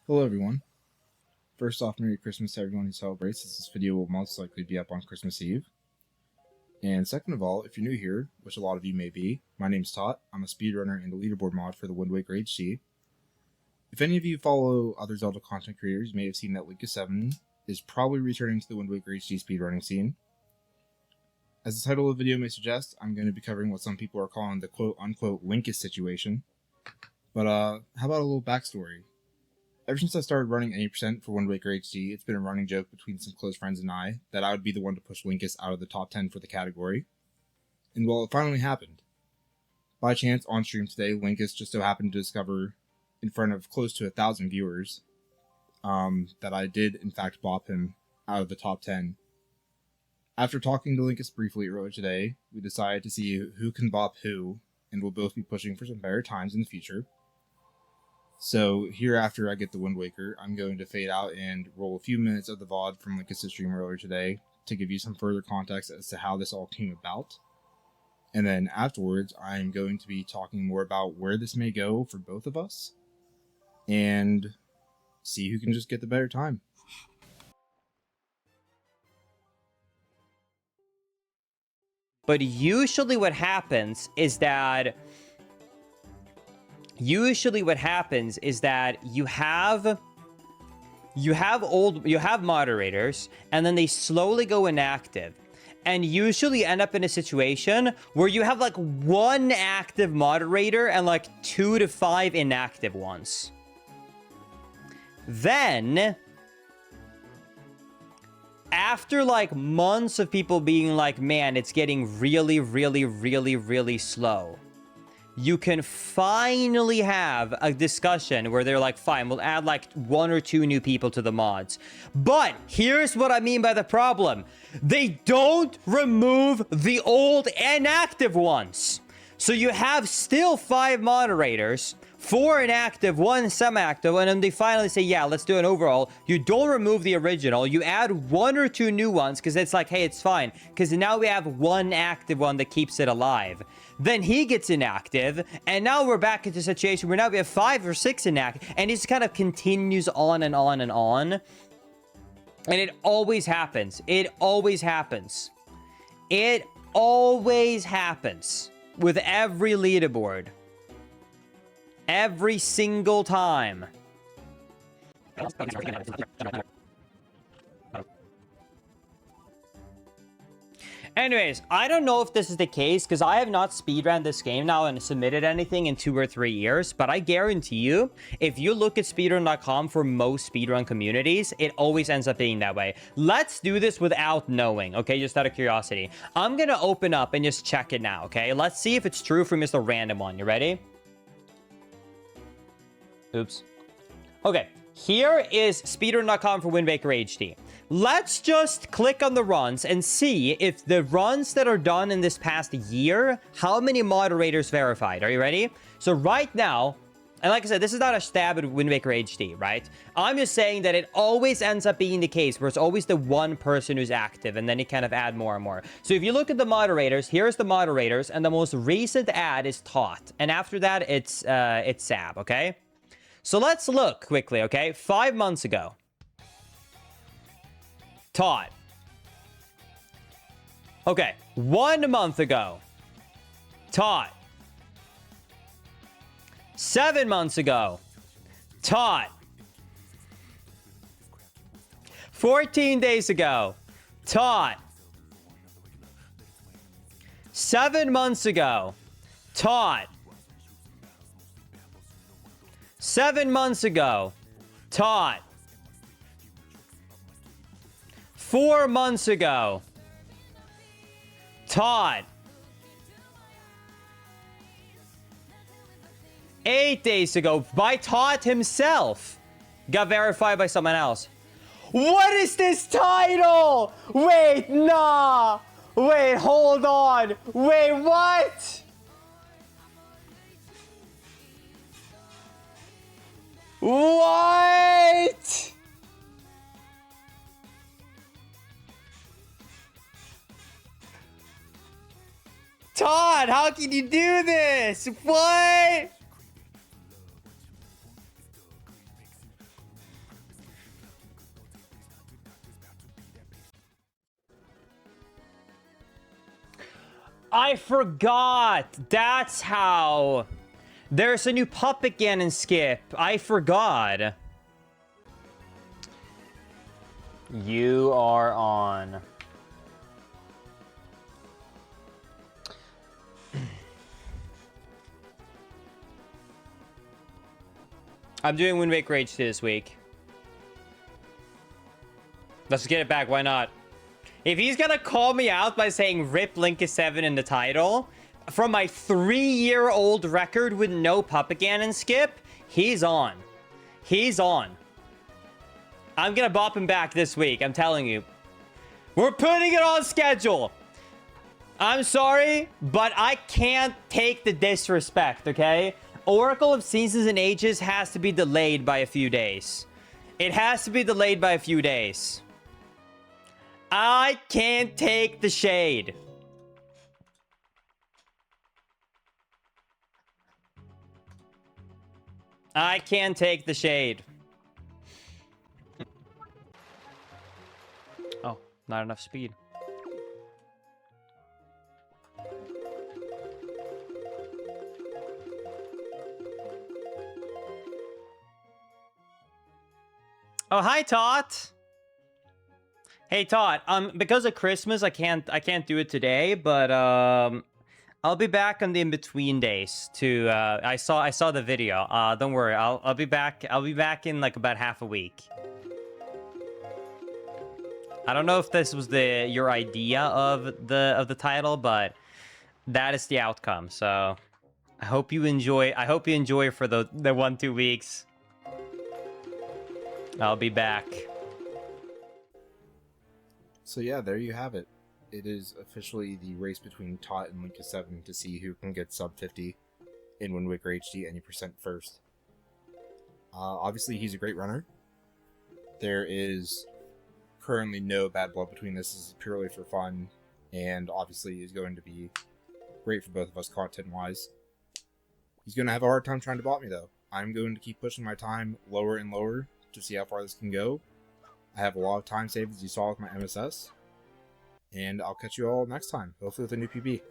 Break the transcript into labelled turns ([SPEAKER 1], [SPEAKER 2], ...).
[SPEAKER 1] Hello everyone. First off, Merry Christmas to everyone who celebrates, as this video will most likely be up on Christmas Eve. And second of all, if you're new here, which a lot of you may be, my name's Tot. I'm a speedrunner and a leaderboard mod for the Wind Waker HD. If any of you follow other Zelda content creators, you may have seen that Linkus Situation is probably returning to the Wind Waker HD speedrunning scene. As the title of the video may suggest, I'm going to be covering what some people are calling the quote-unquote Linkus Situation. But how about a little backstory? Ever since I started running any percent for Wind Waker HD, it's been a running joke between some close friends and I that I would be the one to push Linkus out of the top 10 for the category. And well, it finally happened. By chance, on stream today, Linkus just so happened to discover, in front of close to 1,000 viewers, that I did in fact bop him out of the top 10. After talking to Linkus briefly earlier today, we decided to see who can bop who, and we'll both be pushing for some better times in the future. So here after I get the Wind Waker, I'm going to fade out and roll a few minutes of the VOD from Linkus' stream earlier today to give you some further context as to how this all came about. And then afterwards, I'm going to be talking more about where this may go for both of us and see who can just get the better time.
[SPEAKER 2] But usually what happens is that you have moderators, and then they slowly go inactive, and usually end up in a situation where you have like one active moderator and like 2 to 5 inactive ones. Then after like months of people being like, man, it's getting really slow, you can finally have a discussion where they're like, fine, we'll add like 1 or 2 new people to the mods. But here's what I mean by the problem. They don't remove the old inactive ones. So you have still 5 moderators, 4 inactive, 1 semi-active, and then they finally say, yeah, let's do an overall. You don't remove the original. You add 1 or 2 new ones because it's like, hey, it's fine. Because now we have 1 active one that keeps it alive. Then he gets inactive, and now we're back into a situation where now we have 5 or 6 inactive, and it just kind of continues on and on and on. And it always happens. It always happens. It always happens with every leaderboard. Every single time. Anyways, I don't know if this is the case because I have not speedrun this game now and submitted anything in 2 or 3 years, but I guarantee you, if you look at speedrun.com for most speedrun communities, it always ends up being that way. Let's do this without knowing, okay? Just out of curiosity. I'm gonna open up and just check it now, okay? Let's see if it's true for Mr. Random One. You ready? Oops. Okay, here is speedrun.com for Wind Waker HD. Let's just click on the runs and see if the runs that are done in this past year, how many moderators verified. Are you ready? So right now, and like I said, this is not a stab at Wind Waker HD, right? I'm just saying that it always ends up being the case where it's always the one person who's active, and then you kind of add more and more. So if you look at the moderators, here's the moderators, and the most recent ad is Tot. And after that, it's Sab, okay? So let's look quickly, okay? 5 months ago. Tot. Okay, 1 month ago. Tot. 7 months ago. Tot. 14 days ago. Tot. 7 months ago. Tot. 7 months ago. Tot. 4 months ago. Tot. 8 days ago. By Tot himself. Got verified by someone else. What is this title? Wait, nah. Wait, hold on. Wait, what? What? Todd, how can you do this? What? I forgot. That's how. There's a new puppet Ganon skip. I forgot. You are on. I'm doing Wind Waker HD this week. Let's get it back. Why not? If he's gonna call me out by saying RIP Linkus 7 in the title, from my 3-year-old record with no Puppet Ganon skip, he's on. He's on. I'm gonna bop him back this week, I'm telling you. We're putting it on schedule. I'm sorry, but I can't take the disrespect, okay? Oracle of Seasons and Ages has to be delayed by a few days. It has to be delayed by a few days. I can't take the shade. I can't take the shade. Oh, not enough speed. Oh, hi, Tot. Hey, Tot. Because of Christmas, I can't do it today, but I'll be back on the in-between days to I saw the video. Don't worry. I'll be back. I'll be back in like about half a week. I don't know if this was your idea of the title, but that is the outcome. So I hope you enjoy. I hope you enjoy for the 1-2 weeks. I'll be back.
[SPEAKER 1] So yeah, there you have it. It is officially the race between Tot and Linkus 7 to see who can get sub 50 in Wind Waker HD any percent first. Obviously, he's a great runner. There is currently no bad blood between this. This is purely for fun, and obviously is going to be great for both of us content-wise. He's going to have a hard time trying to bot me, though. I'm going to keep pushing my time lower and lower to see how far this can go. I have a lot of time saved, as you saw with my MSS. And I'll catch you all next time, hopefully with a new PB.